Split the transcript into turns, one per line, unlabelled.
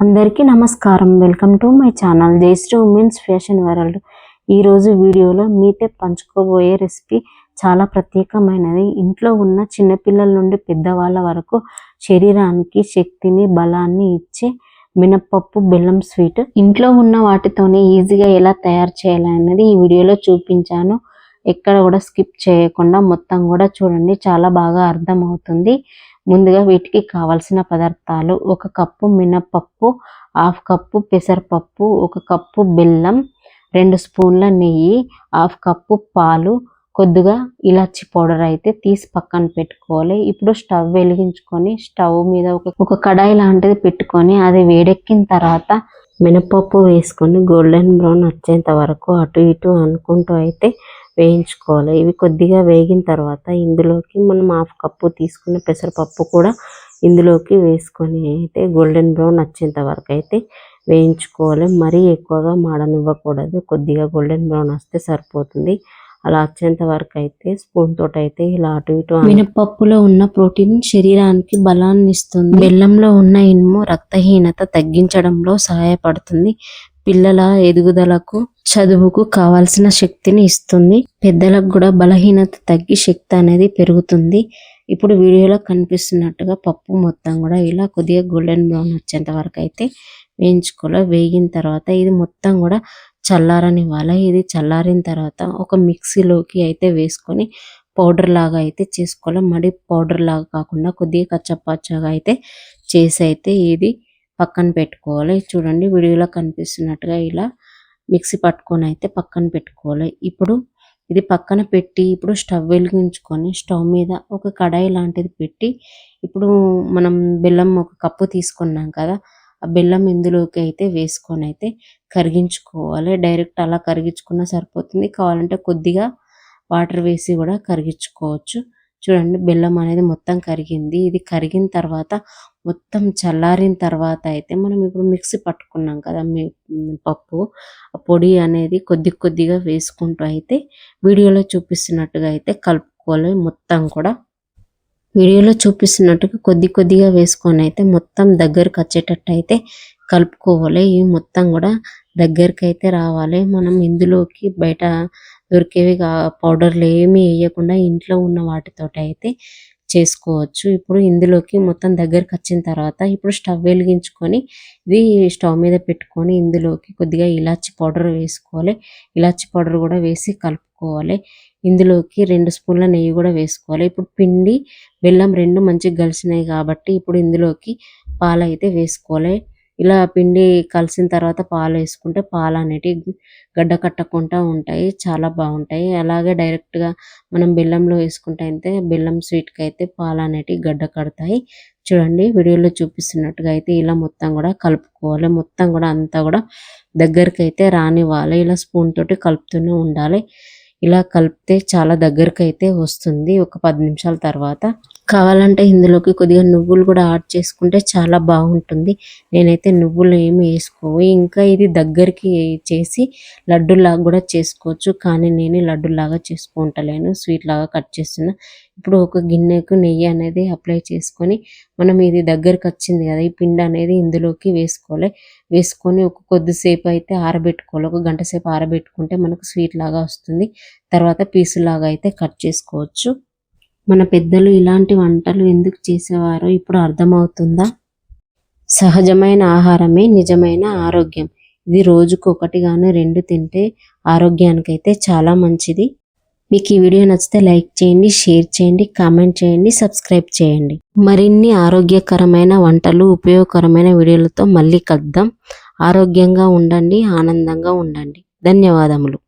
అందరికీ నమస్కారం. Welcome to my channel Jayashree women's fashion world. ఈరోజు వీడియోలో మీతో పంచుకోబోయే రెసిపీ చాలా ప్రత్యేకమైనది. ఇంట్లో ఉన్న చిన్నపిల్లల నుండి పెద్దవాళ్ళ వరకు శరీరానికి శక్తిని బలాన్ని ఇచ్చే మినపప్పు బెల్లం స్వీట్ ఇంట్లో ఉన్న వాటితోనే ఈజీగా ఎలా తయారు చేయాలనేది ఈ వీడియోలో చూపించాను. ఎక్కడ కూడా స్కిప్ చేయకుండా మొత్తం కూడా చూడండి, చాలా బాగా అర్థమవుతుంది. ముందుగా వీటికి కావాల్సిన పదార్థాలు: 1 కప్పు మినపప్పు, 1/2 కప్పు పెసరపప్పు, 1 కప్పు బెల్లం, 2 స్పూన్ల నెయ్యి, 1/2 కప్పు పాలు, కొద్దిగా ఇలాచి పౌడర్ అయితే తీసి పక్కన పెట్టుకోవాలి. ఇప్పుడు స్టవ్ వెలిగించుకొని స్టవ్ మీద ఒక కడాయి లాంటిది పెట్టుకొని అది వేడెక్కిన తర్వాత మినపప్పు వేసుకొని గోల్డెన్ బ్రౌన్ వచ్చేంత వరకు అటు ఇటు అనుకుంటూ అయితే వేయించుకోవాలి. ఇవి కొద్దిగా వేగిన తర్వాత ఇందులోకి మనం 1/2 కప్పు తీసుకున్న పెసరపప్పు కూడా ఇందులోకి వేసుకొని అయితే గోల్డెన్ బ్రౌన్ వచ్చేంత వరకు అయితే వేయించుకోవాలి. మరీ ఎక్కువగా మాడనివ్వకూడదు, కొద్దిగా గోల్డెన్ బ్రౌన్ వస్తే సరిపోతుంది. అలా వచ్చేంత వరకు అయితే స్పూన్ తోటి అయితే ఇలా అటు ఇటు. మినపప్పులో ఉన్న ప్రోటీన్ శరీరానికి బలాన్ని ఇస్తుంది. బెల్లంలో ఉన్న ఇనుము రక్తహీనత తగ్గించడంలో సహాయపడుతుంది. పిల్లల ఎదుగుదలకు చదువుకు కావాల్సిన శక్తిని ఇస్తుంది. పెద్దలకు కూడా బలహీనత తగ్గి శక్తి అనేది పెరుగుతుంది. ఇప్పుడు వీడియోలో కనిపిస్తున్నట్టుగా పప్పు మొత్తం కూడా ఇలా కొద్దిగా గోల్డెన్ బ్రౌన్ వచ్చేంత వరకు అయితే వేయించుకోవాలి. వేగిన తర్వాత ఇది మొత్తం కూడా చల్లారనివ్వాలి. ఇది చల్లారిన తర్వాత ఒక మిక్సీలోకి అయితే వేసుకొని పౌడర్ లాగా అయితే చేసుకోవాలి. మడి పౌడర్ లాగా కాకుండా కొద్దిగా కచ్చపచ్చగా అయితే చేసి అయితే ఇది పక్కన పెట్టుకోవాలి. చూడండి, వీడియోలో కనిపిస్తున్నట్టుగా ఇలా మిక్సీ పట్టుకొని అయితే పక్కన పెట్టుకోవాలి. ఇప్పుడు ఇది పక్కన పెట్టి ఇప్పుడు స్టవ్ వెలిగించుకొని స్టవ్ మీద ఒక కడాయి లాంటిది పెట్టి ఇప్పుడు మనం బెల్లం 1 కప్పు తీసుకున్నాం కదా, ఆ బెల్లం ఇందులోకి అయితే వేసుకొని అయితే కరిగించుకోవాలి. డైరెక్ట్ అలా కరిగించుకున్నా సరిపోతుంది, కావాలంటే కొద్దిగా వాటర్ వేసి కూడా కరిగించుకోవచ్చు. చూడండి, బెల్లం అనేది మొత్తం కరిగింది. ఇది కరిగిన తర్వాత మొత్తం చల్లారిన తర్వాత అయితే మనం ఇప్పుడు మిక్సీ పట్టుకున్నాం కదా పప్పు, ఆ పొడి అనేది కొద్దిగా వేసుకుంటూ అయితే వీడియోలో చూపిస్తున్నట్టుగా అయితే కలుపుకోవాలి. మొత్తం కూడా వీడియోలో చూపిస్తున్నట్టుగా కొద్దిగా వేసుకొని అయితే మొత్తం దగ్గరకు వచ్చేటట్టు అయితే కలుపుకోవాలి. ఇవి మొత్తం కూడా దగ్గరికి అయితే రావాలి. మనం ఇందులోకి బయట దొరికేవి పౌడర్లు ఏమీ వేయకుండా ఇంట్లో ఉన్న వాటితోటి అయితే చేసుకోవచ్చు. ఇప్పుడు ఇందులోకి మొత్తం దగ్గరికి వచ్చిన తర్వాత ఇప్పుడు స్టవ్ వెలిగించుకొని ఇది స్టవ్ మీద పెట్టుకొని ఇందులోకి కొద్దిగా ఇలాచి పౌడర్ వేసుకోవాలి. ఇలాచి పౌడర్ కూడా వేసి కలుపుకోవాలి. ఇందులోకి 2 స్పూన్ల నెయ్యి కూడా వేసుకోవాలి. ఇప్పుడు పిండి బెల్లం 2 మంచిగా కలిసినాయి కాబట్టి ఇప్పుడు ఇందులోకి పాలు అయితే వేసుకోవాలి. ఇలా పిండి కలిసిన తర్వాత పాలు వేసుకుంటే పాలు అనేటివి గడ్డ కట్టకుండా ఉంటాయి, చాలా బాగుంటాయి. అలాగే డైరెక్ట్గా మనం బెల్లంలో వేసుకుంటే అయితే బెల్లం స్వీట్కి అయితే పాలు అనేటివి గడ్డ కడతాయి. చూడండి, వీడియోలో చూపిస్తున్నట్టుగా అయితే ఇలా మొత్తం కూడా కలుపుకోవాలి. మొత్తం కూడా అంతా కూడా దగ్గరికి అయితే రానివ్వాలి. ఇలా స్పూన్ తోటి కలుపుతూనే ఉండాలి. ఇలా కలిపితే చాలా దగ్గరికి అయితే వస్తుంది. ఒక 10 నిమిషాల తర్వాత కావాలంటే ఇందులోకి కొద్దిగా నువ్వులు కూడా యాడ్ చేసుకుంటే చాలా బాగుంటుంది. నేనైతే నువ్వులు ఏమి వేసుకోవు. ఇంకా ఇది దగ్గరికి చేసి లడ్డూలాగా కూడా చేసుకోవచ్చు, కానీ నేను లడ్డూలాగా చేసుకుంటలేను, స్వీట్ లాగా కట్ చేస్తున్నా. ఇప్పుడు ఒక గిన్నెకు నెయ్యి అనేది అప్లై చేసుకొని మనం ఇది దగ్గరికి వచ్చింది కదా, ఈ పిండి అనేది ఇందులోకి వేసుకోవాలి. వేసుకొని కొద్దిసేపు అయితే ఆరబెట్టుకోవాలి. 1 గంట సేపు ఆరబెట్టుకుంటే మనకు స్వీట్ లాగా వస్తుంది. తర్వాత పీసులాగా అయితే కట్ చేసుకోవచ్చు. మన పెద్దలు ఇలాంటి వంటలు ఎందుకు చేసేవారో ఇప్పుడు అర్థమవుతుందా? సహజమైన ఆహారమే నిజమైన ఆరోగ్యం. ఇది రోజుకు 1 గాని 2 తింటే ఆరోగ్యానికైతే చాలా మంచిది. మీకు ఈ వీడియో నచ్చితే లైక్ చేయండి, షేర్ చేయండి, కామెంట్ చేయండి, సబ్స్క్రైబ్ చేయండి. మరిన్ని ఆరోగ్యకరమైన వంటలు, ఉపయోగకరమైన వీడియోలతో మళ్ళీ కలుద్దాం. ఆరోగ్యంగా ఉండండి, ఆనందంగా ఉండండి. ధన్యవాదములు.